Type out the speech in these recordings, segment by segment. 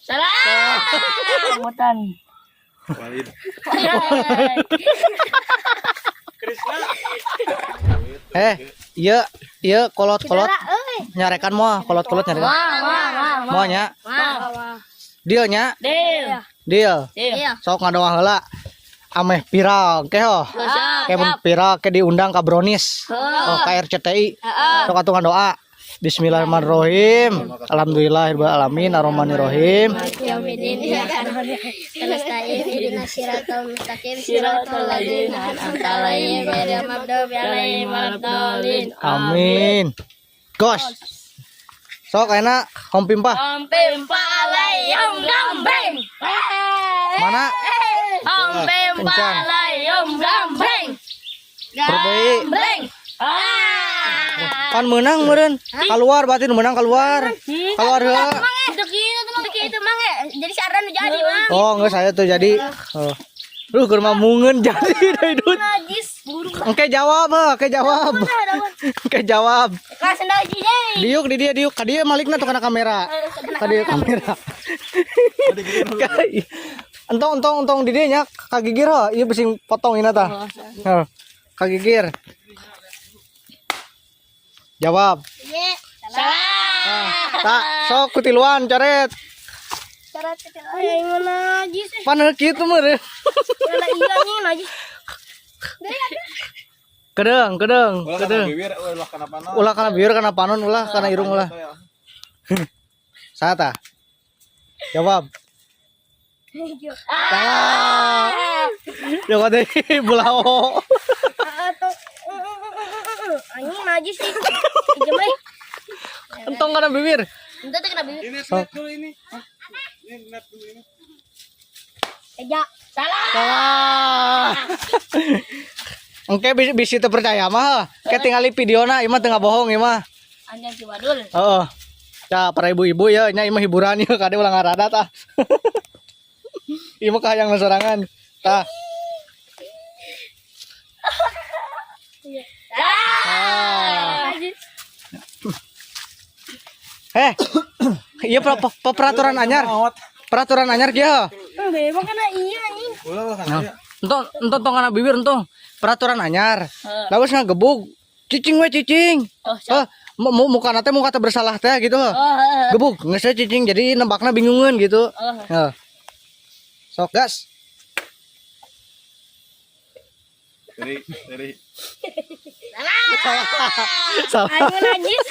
Salah. Janggotan. Walid. Krisna. Iya kolot-kolot nyarekan moal, kolot-kolot nyarekan. Moal nya. Deal nya. Deal. Sok ngadoa heula. Ameh viral ke ho. Kayak viral ke diundang ka Brownies. Oh ka RCTI. Sok atuh ngadoa. Bismillahirrahmanirrahim. Alhamdulillahirabbil alamin arrahmanirrahim. Amin. Gos. Sok enak hompimpah. Layom gambeng. Mana? Kencang. Layom gambeng. Perbaik. Kan menang meureun. Keluar berarti menang keluar. Keluar heula. Itu mang jadi saran jadi mah. Oh, enggak saya tuh jadi. Oh. Lu keur mamungeun jadi Daidut. Najis buru. Engke jawab, ke jawab. Ke jawab. Ka sendal jadi. Diuk di dia diuk. Ka dieu malikna tuh kana kamera. Ka dieu kamera. Entong di dieu nya kagigir ho. Ieu beusi potong ina tah. Heuh. Kagigir. Jawab. Salah. Tak, sok kutiluan coret. Ay mana najis. Paneuh kitu meureun. Mana iya nih najis. Kedeng. Bibir ulah kana panon. Ulah kana bibir kana panon ulah kana irung ulah. Saha tah? Jawab. Salah. Jawab deh bulao. Anjing najis sih. Jemai. Entong kana bibir. Entar teh kena bibir. Ini net dulu ini. Ini net dulu ini. Eja. Salah. Salah. Engke bisi teu percaya mah. Ke tingali videona ieu mah teu ngabohong ieu mah. Anjing Ciwadul. Heeh. Ca para ibu-ibu ya nya ieu mah hiburan ieu kade ulah ngarada tah. Ieu mah kahayang sorangan. Tah. Iya peraturan anyar. Peraturan anyar kieu. Memang kana iya anjing. Ulah kana. Entong kana bibir entong. Peraturan anyar. Lawas ngagebug. Cicing we cicing. Muka teh muka teh bersalah teh gitu. Gebug geus cicing jadi nembakna bingungan gitu. Heeh. Sok gas. Dari. Salah. Anjing najis.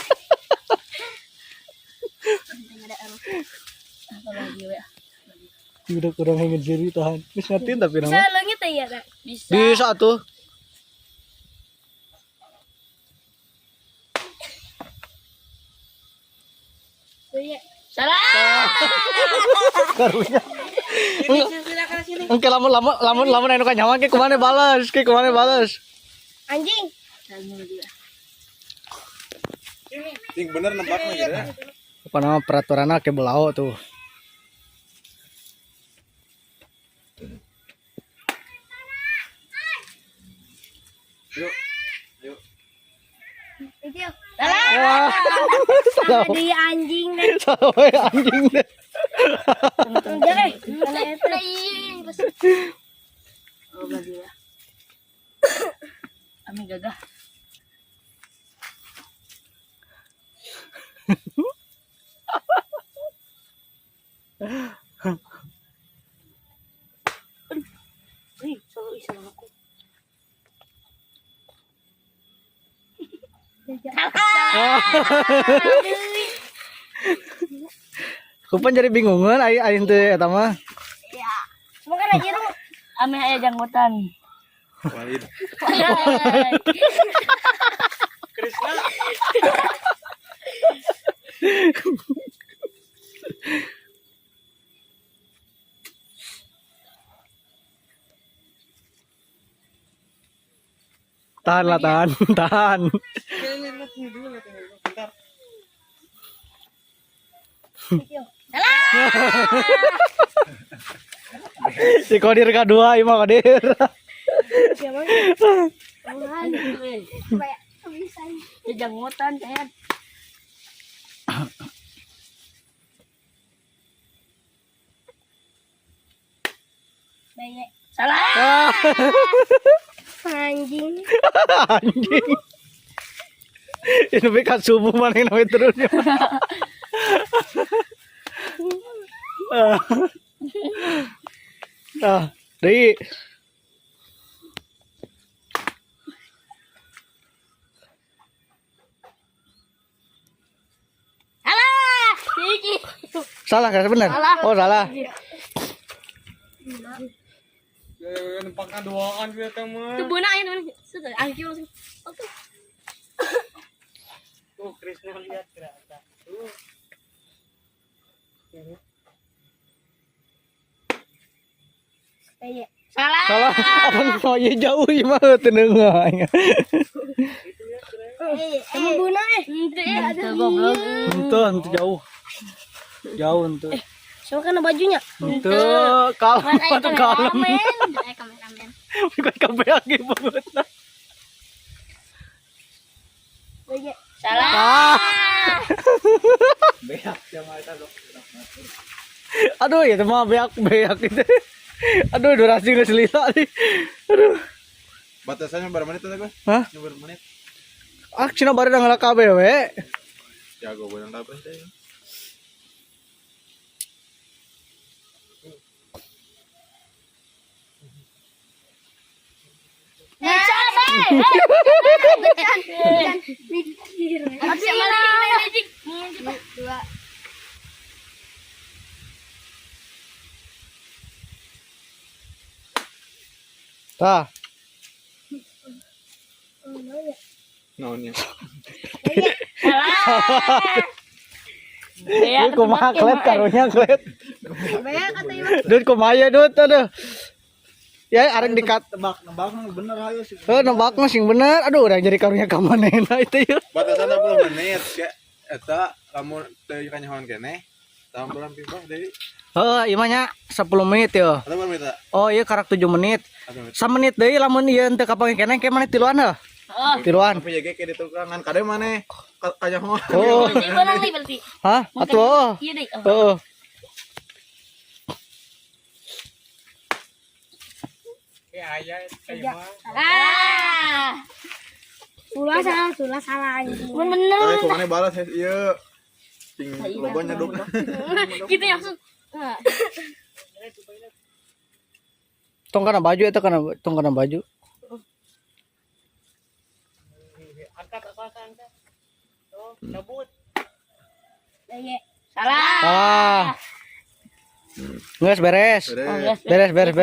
Udah kurang ingin diri tahan. Wis ngertiin tapi Bisa nama. leungit teh ya, Kak? Bisa. Bisa tuh. Salah. Karunya. Engke lamun anu ka nyawa ke kumane bales, Anjing. Ting bener nembaknya gitu ya. Apa nama peraturanna ke belao tuh. Yuk. Itu. Wah. Salah. Di anjing deh. Sawe anjing deh. Jangan. Kana eta. Oh, bagi ya. Ami gagah. Selalu aku. Kupan jadi bingungan aing teh eta mah. Ya. Semua kan aja lu. Ame aya janggotan. Walid. Krisna. Tahan lah, tahan. Si Kodir kedua, ima Kodir. Janggotan, Salah. Ah. Anjing. Anjing. Ini bekas subuh mana yang namanya terus. Dari Salah. Gigi. salah kan benar? Oh salah. Nempatkan doaan dia teman. Itu benar teman. Sudah, angki langsung. Oke. Tuh Krisna lihat kerasa. Salah. Salah. Apa mau ya jauh ya mah tenengahnya. Kamu guna Itu ada goblok. Ente jauh. Jauh ente. Siapa kan bajunya? Ente kalem atau kalem. Kameramen. Bukan kabeaki banget. Salah. Beak yang ada dok. Aduh ya mah beak itu. Aduh durasi geus lila nih. Aduh. Batasannya berapa menit tadi, Bang? Hah? Berapa menit? Ah cina bari ngalak kabeh we. Jago bener apa sih? Tah. Naonnya? Ini kumaha klet karunya klet. Dut kumaha dut aduh. Ya arek dikat Nebak bener ayo sih. nebak mah sing bener. Aduh udah jadi karunya ka manehna itu yeuh. Batasan 60 menit ya. Eta lamun teu kanyahoan keneh. Tahun bulan pimpah deui. Ieu mah nya 10 menit yo. Atau berapa menit? Oh iya karak 7 menit. Atau menit. 1 menit deui lamun ieu teu kapangge keneh ke maneh tiluan heuh. Oh. Tiluan. Tapi jaga ke di tukangan kade maneh kanyahoan. Oh. Ini benar nih berarti. Hah? Atuh. Iya deh. Heeh. Salah. Sulah salah anjing. Bener. Tapi kok maneh balas ieu. Sing logonya dok. Gitu ya langsung. Tong kana baju eta kana tong kana baju. Salah. Ah. Geus beres. Beres. Beres.